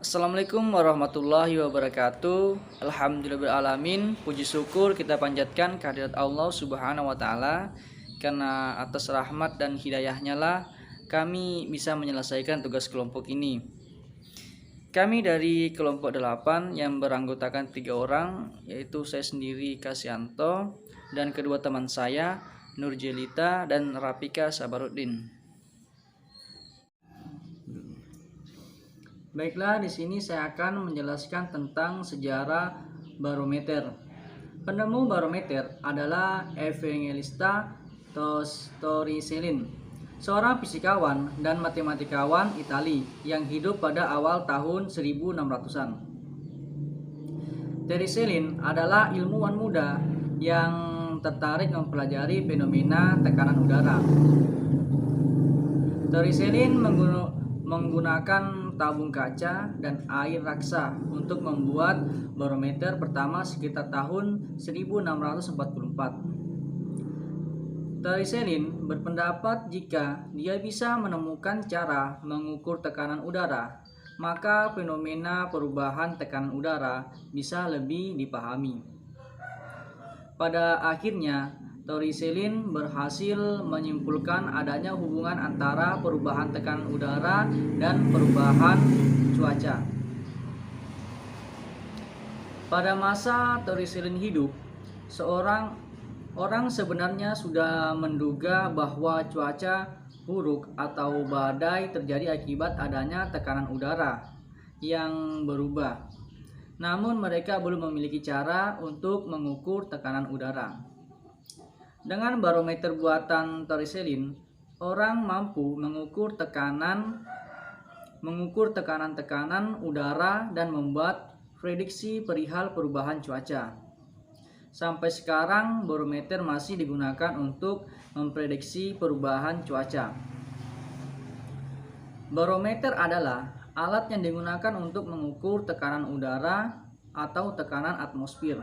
Assalamualaikum warahmatullahi wabarakatuh. Alhamdulillahirrahmanirrahim. Puji syukur kita panjatkan kehadirat Allah Subhanahu wa taala, karena atas rahmat dan hidayahnya lah kami bisa menyelesaikan tugas kelompok ini. Kami dari kelompok 8 yang beranggotakan 3 orang, yaitu saya sendiri Kasyanto dan kedua teman saya Nurjelita dan Rafika Sabaruddin. Baiklah, di sini saya akan menjelaskan tentang sejarah barometer. Penemu barometer adalah Evangelista Torricelli, seorang fisikawan dan matematikawan Italia yang hidup pada awal tahun 1600-an. Torricelli adalah ilmuwan muda yang tertarik mempelajari fenomena tekanan udara. Torricelli menggunakan tabung kaca dan air raksa untuk membuat barometer pertama sekitar tahun 1644. Torricelli berpendapat jika dia bisa menemukan cara mengukur tekanan udara, maka fenomena perubahan tekanan udara bisa lebih dipahami. Pada akhirnya, Torricelli berhasil menyimpulkan adanya hubungan antara perubahan tekanan udara dan perubahan cuaca. Pada masa Torricelli hidup, seorang orang sebenarnya sudah menduga bahwa cuaca buruk atau badai terjadi akibat adanya tekanan udara yang berubah. Namun mereka belum memiliki cara untuk mengukur tekanan udara. Dengan barometer buatan Torricelli, orang mampu mengukur tekanan udara dan membuat prediksi perihal perubahan cuaca. Sampai sekarang, barometer masih digunakan untuk memprediksi perubahan cuaca. Barometer adalah alat yang digunakan untuk mengukur tekanan udara atau tekanan atmosfer.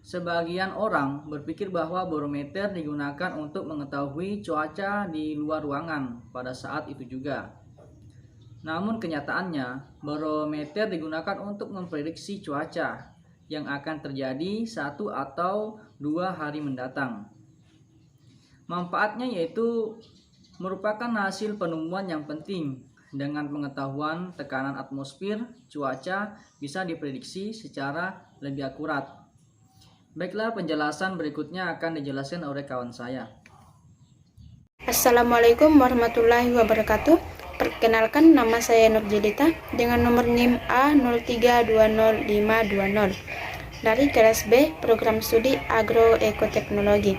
Sebagian orang berpikir bahwa barometer digunakan untuk mengetahui cuaca di luar ruangan pada saat itu juga. Namun kenyataannya, barometer digunakan untuk memprediksi cuaca yang akan terjadi 1 atau 2 hari mendatang. Manfaatnya yaitu merupakan hasil penemuan yang penting. Dengan pengetahuan tekanan atmosfer, cuaca bisa diprediksi secara lebih akurat. Baiklah, penjelasan berikutnya akan dijelaskan oleh kawan saya. Assalamualaikum warahmatullahi wabarakatuh. Perkenalkan, nama saya Nurjelita dengan nomor NIM A03200520 dari kelas B program studi agroekoteknologi.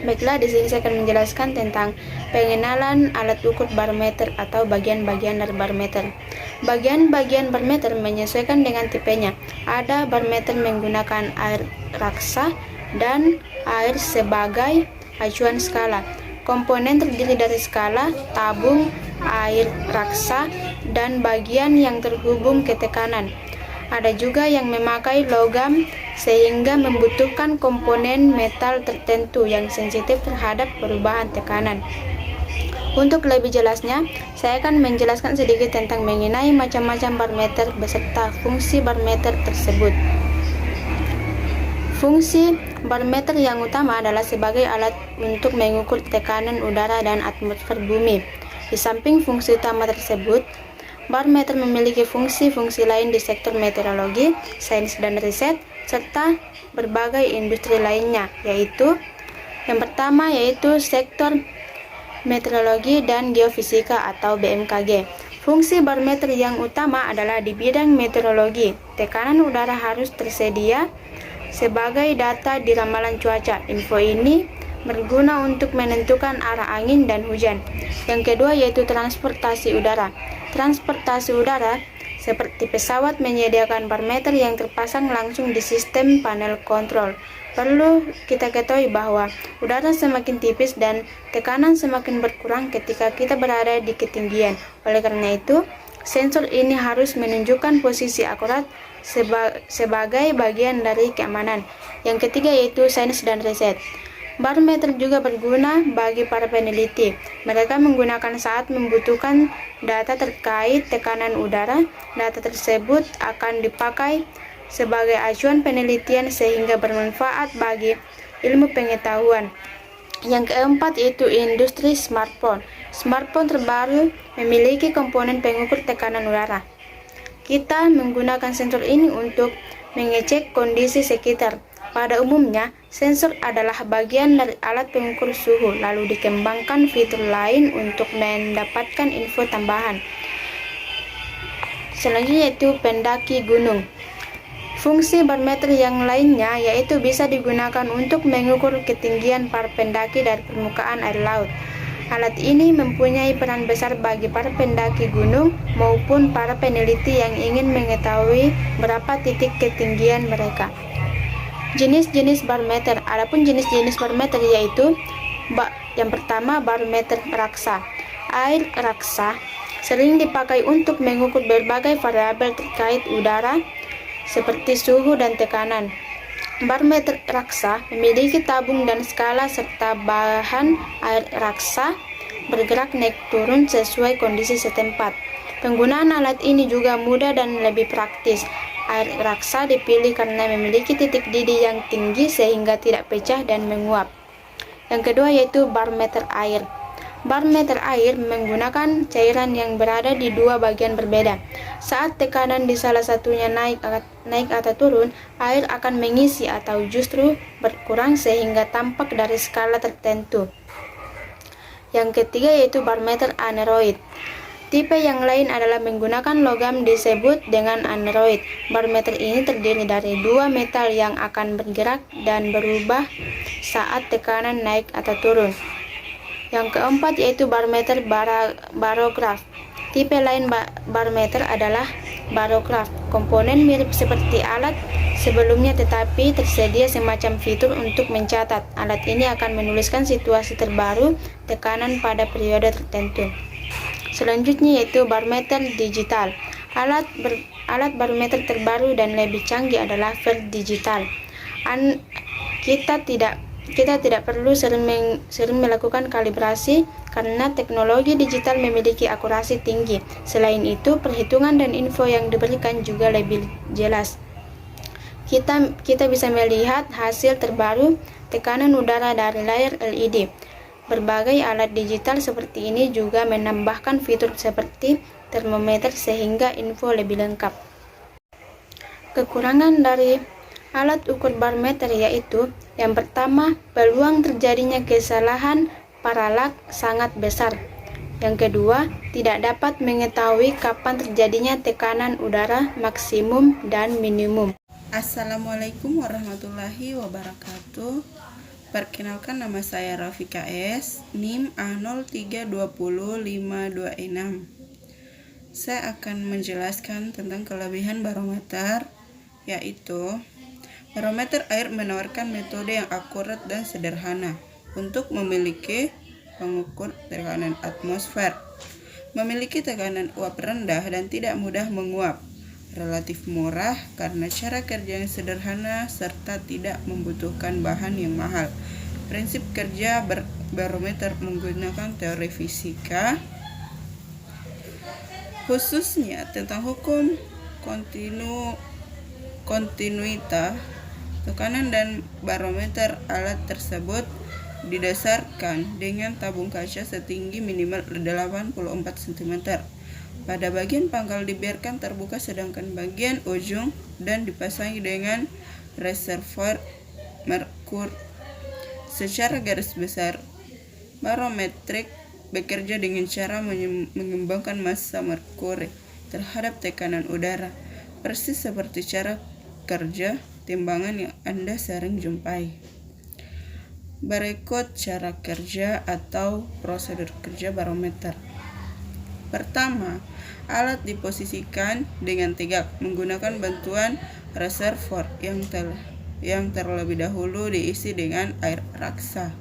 Baiklah, di sini saya akan menjelaskan tentang pengenalan alat ukur barometer atau bagian-bagian dari barometer. Bagian-bagian barometer menyesuaikan dengan tipenya. Ada barometer menggunakan air raksa dan air sebagai acuan skala. Komponen terdiri dari skala, tabung, air raksa, dan bagian yang terhubung ke tekanan. Ada juga yang memakai logam sehingga membutuhkan komponen metal tertentu yang sensitif terhadap perubahan tekanan. Untuk lebih jelasnya, saya akan menjelaskan sedikit tentang mengenai macam-macam barometer beserta fungsi barometer tersebut. Fungsi barometer yang utama adalah sebagai alat untuk mengukur tekanan udara dan atmosfer bumi. Di samping fungsi utama tersebut, barometer memiliki fungsi-fungsi lain di sektor meteorologi, sains dan riset, serta berbagai industri lainnya, yaitu yang pertama yaitu sektor meteorologi dan geofisika atau BMKG. Fungsi barometer yang utama adalah di bidang meteorologi. Tekanan udara harus tersedia sebagai data di ramalan cuaca. Info ini berguna untuk menentukan arah angin dan hujan. Yang kedua yaitu transportasi udara. Transportasi udara seperti pesawat menyediakan barometer yang terpasang langsung di sistem panel kontrol. Perlu kita ketahui bahwa udara semakin tipis dan tekanan semakin berkurang ketika kita berada di ketinggian. Oleh karena itu, sensor ini harus menunjukkan posisi akurat sebagai bagian dari keamanan. Yang ketiga yaitu sains dan riset. Barometer juga berguna bagi para peneliti. Mereka menggunakan saat membutuhkan data terkait tekanan udara. Data tersebut akan dipakai sebagai acuan penelitian sehingga bermanfaat bagi ilmu pengetahuan. Yang keempat yaitu industri smartphone. Smartphone terbaru memiliki komponen pengukur tekanan udara. Kita menggunakan sensor ini untuk mengecek kondisi sekitar. Pada umumnya, sensor adalah bagian dari alat pengukur suhu, lalu dikembangkan fitur lain untuk mendapatkan info tambahan. Selanjutnya yaitu pendaki gunung. Fungsi barometer yang lainnya yaitu bisa digunakan untuk mengukur ketinggian para pendaki dari permukaan air laut. Alat ini mempunyai peran besar bagi para pendaki gunung maupun para peneliti yang ingin mengetahui berapa titik ketinggian mereka. Jenis-jenis barometer. Adapun jenis-jenis barometer yaitu yang pertama barometer raksa. Air raksa sering dipakai untuk mengukur berbagai variabel terkait udara seperti suhu dan tekanan. Barometer raksa memiliki tabung dan skala serta bahan air raksa bergerak naik turun sesuai kondisi setempat. Penggunaan alat ini juga mudah dan lebih praktis. Air raksa dipilih karena memiliki titik didih yang tinggi sehingga tidak pecah dan menguap. Yang kedua yaitu barometer air. Barometer air menggunakan cairan yang berada di dua bagian berbeda. Saat tekanan di salah satunya naik atau turun, air akan mengisi atau justru berkurang sehingga tampak dari skala tertentu. Yang ketiga yaitu barometer aneroid. Tipe yang lain adalah menggunakan logam disebut dengan aneroid. Barometer ini terdiri dari dua metal yang akan bergerak dan berubah saat tekanan naik atau turun. Yang keempat yaitu barometer barograf. Tipe lain barometer adalah barograf. Komponen mirip seperti alat sebelumnya tetapi tersedia semacam fitur untuk mencatat. Alat ini akan menuliskan situasi terbaru tekanan pada periode tertentu. Selanjutnya yaitu barometer digital. Alat barometer terbaru dan lebih canggih adalah Ver digital. Kita tidak perlu sering melakukan kalibrasi karena teknologi digital memiliki akurasi tinggi. Selain itu, perhitungan dan info yang diberikan juga lebih jelas. Kita bisa melihat hasil terbaru tekanan udara dari layar LED. Berbagai alat digital seperti ini juga menambahkan fitur seperti termometer sehingga info lebih lengkap. Kekurangan dari alat ukur barometer yaitu yang pertama, peluang terjadinya kesalahan paralak sangat besar. Yang kedua, tidak dapat mengetahui kapan terjadinya tekanan udara maksimum dan minimum. Assalamualaikum warahmatullahi wabarakatuh. Perkenalkan, nama saya Rafika S, NIM A0320526. Saya akan menjelaskan tentang kelebihan barometer, yaitu barometer air menawarkan metode yang akurat dan sederhana untuk memiliki pengukur tekanan atmosfer. Memiliki tekanan uap rendah dan tidak mudah menguap. Relatif murah karena cara kerja yang sederhana serta tidak membutuhkan bahan yang mahal. Prinsip kerja barometer menggunakan teori fisika, khususnya tentang hukum kontinuitas tekanan dan barometer. Alat tersebut didasarkan dengan tabung kaca setinggi minimal 84 cm. Pada bagian pangkal dibiarkan terbuka sedangkan bagian ujung dan dipasangi dengan reservoir merkur. Secara garis besar, barometrik bekerja dengan cara mengembangkan massa merkuri terhadap tekanan udara, persis seperti cara kerja timbangan yang Anda sering jumpai. Berikut cara kerja atau prosedur kerja barometer. Pertama, alat diposisikan dengan tegak menggunakan bantuan reservoir yang terlebih dahulu diisi dengan air raksa.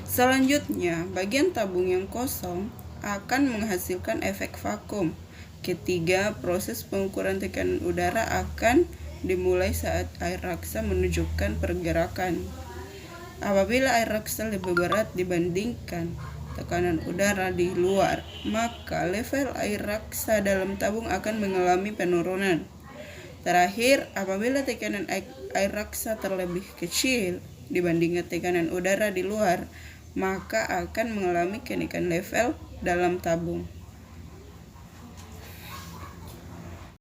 Selanjutnya, bagian tabung yang kosong akan menghasilkan efek vakum. Ketiga, proses pengukuran tekanan udara akan dimulai saat air raksa menunjukkan pergerakan. Apabila air raksa lebih berat dibandingkan tekanan udara di luar, maka level air raksa dalam tabung akan mengalami penurunan. Terakhir, apabila tekanan air raksa terlebih kecil dibandingkan tekanan udara di luar, maka akan mengalami kenaikan level dalam tabung.